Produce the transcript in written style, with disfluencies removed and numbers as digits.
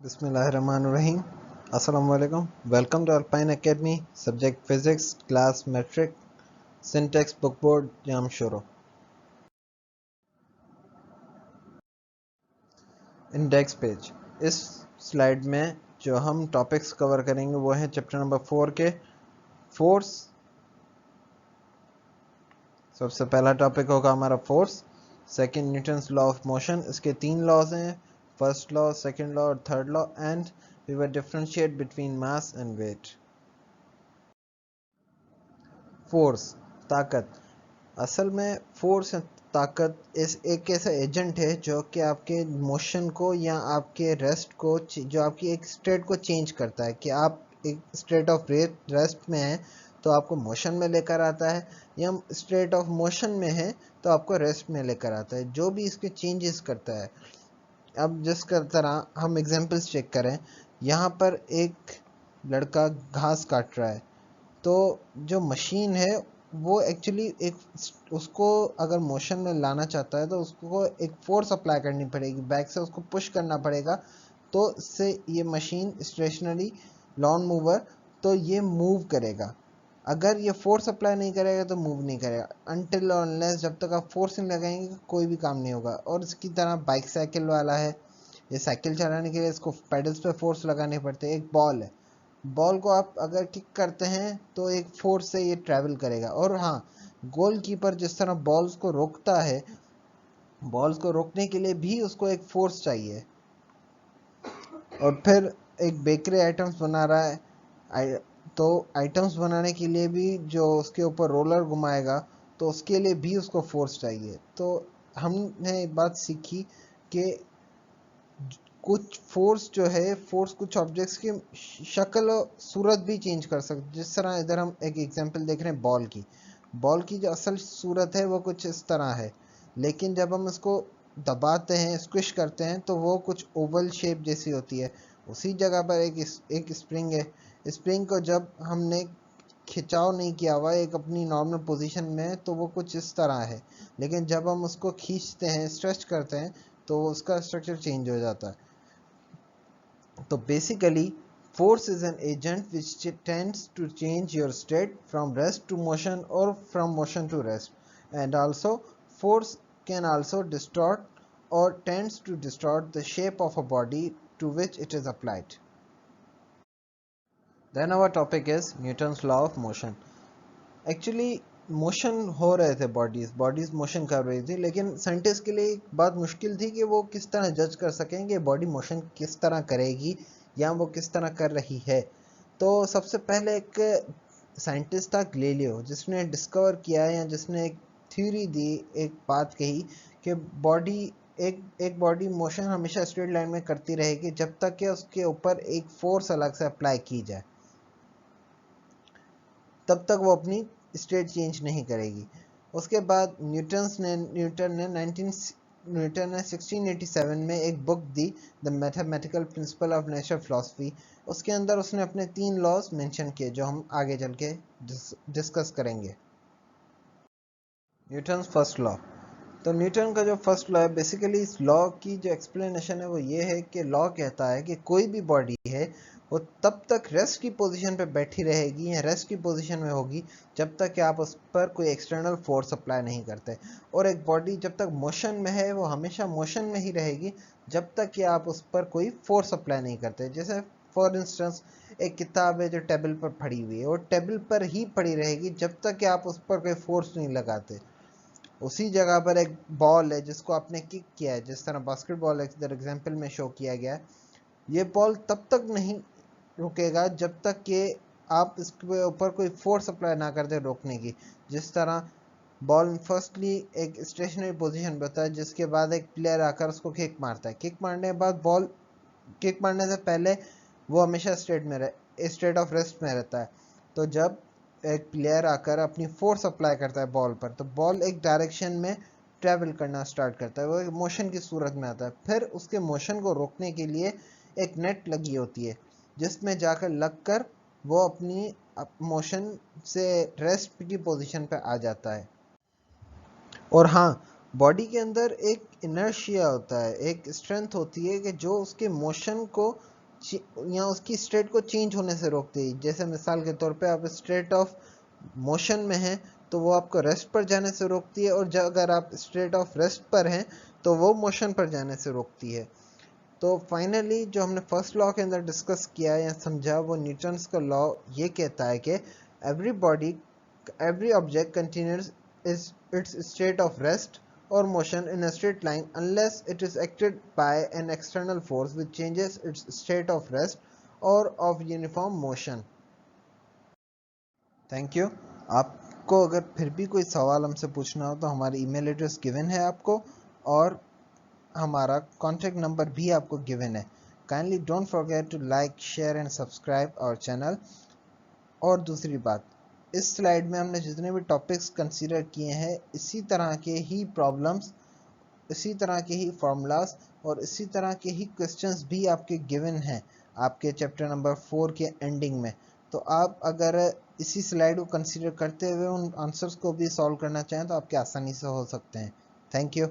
Bismillahirrahmanirrahim. Assalamu alaikum. Welcome to Alpine Academy. Subject Physics, Class Metric, Syntax Bookboard, Jam Shuru. Index page. इस slide में जो हम topics cover करेंगे वो है चैप्टर नंबर 4 के फोर्स। सबसे पहला टॉपिक होगा हमारा force. Second Newton's law of motion. इसके 3 लॉज हैं, फर्स्ट लॉ, सेकंड लॉ और third law, and we will differentiate between mass and weight. Force, ताकत। असल में फोर्स ताकत इस एक ऐसा एजेंट है जो कि आपके मोशन को या आपके रेस्ट को, जो आपकी एक स्टेट को चेंज करता है कि आप एक स्टेट ऑफ रेस्ट में हैं तो आपको मोशन में लेकर आता है, या स्टेट ऑफ मोशन में है तो आपको रेस्ट में लेकर आता है, जो भी इसके चेंजेस करता है। अब जिस तरह हम एग्जांपल्स चेक करें, यहाँ पर एक लड़का घास काट रहा है, तो जो मशीन है वो एक्चुअली एक उसको अगर मोशन में लाना चाहता है तो उसको एक फोर्स अप्लाई करनी पड़ेगी, बैक से उसको पुश करना पड़ेगा, तो इससे ये मशीन स्टेशनरी लॉन मूवर तो ये मूव करेगा। अगर ये फोर्स अप्लाई नहीं करेगा तो मूव नहीं करेगा। अनटिल और अनलेस, जब तक आप फोर्स नहीं लगाएंगे कोई भी काम नहीं होगा। और इसकी तरह बाइक साइकिल वाला है, ये साइकिल चलाने के लिए इसको पेडल्स पे फोर्स लगाने पड़ते हैं। एक बॉल है, बॉल को आप अगर किक करते हैं तो एक फोर्स से ये ट्रैवल करेगा। और हाँ, गोलकीपर जिस तरह बॉल्स को रोकता है, बॉल्स को रोकने के लिए भी उसको एक फोर्स चाहिए। और फिर एक बेकरी आइटम्स बना रहा है, तो आइटम्स बनाने के लिए भी जो उसके ऊपर रोलर घुमाएगा तो उसके लिए भी उसको फोर्स चाहिए। तो हमने एक बात सीखी कि कुछ फोर्स जो है, फोर्स कुछ ऑब्जेक्ट्स की शक्ल और सूरत भी चेंज कर सकते। जिस तरह इधर हम एक एग्जांपल देख रहे हैं बॉल की जो असल सूरत है वो कुछ इस तरह है, लेकिन जब हम इसको दबाते हैं, स्क्विश करते हैं, तो वो कुछ ओवल शेप जैसी होती है। उसी जगह पर एक स्प्रिंग है। स्प्रिंग को जब हमने खिंचाव नहीं किया हुआ एक अपनी नॉर्मल पोजीशन में, तो वो कुछ इस तरह है, लेकिन जब हम उसको खींचते हैं, स्ट्रेच करते हैं, तो उसका स्ट्रक्चर चेंज हो जाता है। So basically, force is an agent which tends to change your state from rest to motion or from motion to rest. And also, force can also distort or tends to distort the shape of a body to which it is applied. Then our topic is Newton's law of motion. Actually motion हो रहे थे, bodies motion कर रही थी, लेकिन scientist के लिए एक बात मुश्किल थी कि वो किस तरह जज कर सकेंगे बॉडी मोशन किस तरह करेगी या वो किस तरह कर रही है। तो सबसे पहले एक साइंटिस्ट था गैलीलियो, जिसने डिस्कवर किया या जिसने एक थ्योरी दी, एक बात कही कि बॉडी एक बॉडी मोशन हमेशा स्ट्रेट लाइन में करती रहेगी जब तक कि उसके ऊपर एक फोर्स अलग से अप्लाई की जाए, तब तक वो अपनी स्टेट चेंज नहीं करेगी। उसके बाद न्यूटन ने 1687 में एक book the, the mathematical principle of natural philosophy. उसके अंदर उसने अपने 3 लॉज मेंशन किए जो हम आगे चल के डिस्कस करेंगे। Newton's first law. तो न्यूटन का जो फर्स्ट लॉ है, बेसिकली इस लॉ की जो एक्सप्लेनेशन है वो ये है कि लॉ कहता है कि कोई भी बॉडी है वो तब तक रेस्ट की पोजीशन पे बैठी रहेगी या रेस्ट की पोजीशन में होगी जब तक कि आप उस पर कोई एक्सटर्नल फोर्स अप्लाई नहीं करते। और एक बॉडी जब तक मोशन में है वो हमेशा मोशन में ही रहेगी जब तक कि आप उस पर कोई फोर्स अप्लाई नहीं करते। जैसे फॉर इंस्टेंस, एक किताब है जो टेबल पर पड़ी हुई है, वो टेबल पर ही पड़ी रहेगी जब तक कि आप उस पर कोई फोर्स नहीं लगाते। उसी जगह पर एक बॉल है जिसको आपने किक किया है, जिस तरह बास्केटबॉल इधर एग्जांपल में शो किया गया है, ये बॉल तब तक नहीं रुकेगा जब तक कि आप इसके ऊपर कोई फोर्स अप्लाई ना कर दे रोकने की। जिस तरह बॉल फर्स्टली एक स्टेशनरी पोजीशन होता है, जिसके बाद एक प्लेयर आकर उसको किक मारता है। किक मारने के बाद बॉल, किक मारने से पहले वो हमेशा स्टेट ऑफ रेस्ट में रहता है। तो जब एक प्लेयर आकर अपनी फोर्स अप्लाई करता है बॉल पर, तो बॉल एक डायरेक्शन में ट्रैवल करना स्टार्ट करता है, वो एक मोशन की सूरत में आता है। फिर उसके मोशन को रोकने के लिए एक नेट लगी होती है, जिसमें जाकर लगकर वो अपनी मोशन से रेस्ट की पोजीशन पे आ जाता है। और हाँ, बॉडी के अंदर एक इनर्शिया होता है, एक स्ट्रेंथ होती है कि जो उसके मोशन को या उसकी स्टेट को चेंज होने से रोकती है। जैसे मिसाल के तौर पे आप स्टेट ऑफ मोशन में हैं तो वो आपको रेस्ट पर जाने से रोकती है, और अगर आप स्टेट ऑफ रेस्ट पर हैं तो वो मोशन पर जाने से रोकती है। तो फाइनली जो हमने फर्स्ट लॉ के अंदर डिस्कस किया या समझा वो न्यूटन्स का लॉ ये कहता है कि every body every object continues its state of rest or motion in a straight line unless it is acted by an external force which changes its state of rest or of uniform motion. Thank you. आपको अगर फिर भी कोई सवाल हमसे पूछना हो तो हमारी ईमेल एड्रेस गिवन है आपको, और हमारा कॉन्टैक्ट नंबर भी आपको गिवन है। Kindly don't forget to like, share and subscribe our channel. और दूसरी बात, इस स्लाइड में हमने जितने भी टॉपिक्स कंसीडर किए हैं इसी तरह के ही प्रॉब्लम्स, इसी तरह के ही फॉर्मूलाज और इसी तरह के ही क्वेश्चंस भी आपके गिवन हैं आपके चैप्टर नंबर 4 के एंडिंग में। तो आप अगर इसी स्लाइड को कंसीडर करते हुए उन आंसर्स को भी सॉल्व करना चाहें तो आपके आसानी से हो सकते हैं। Thank you.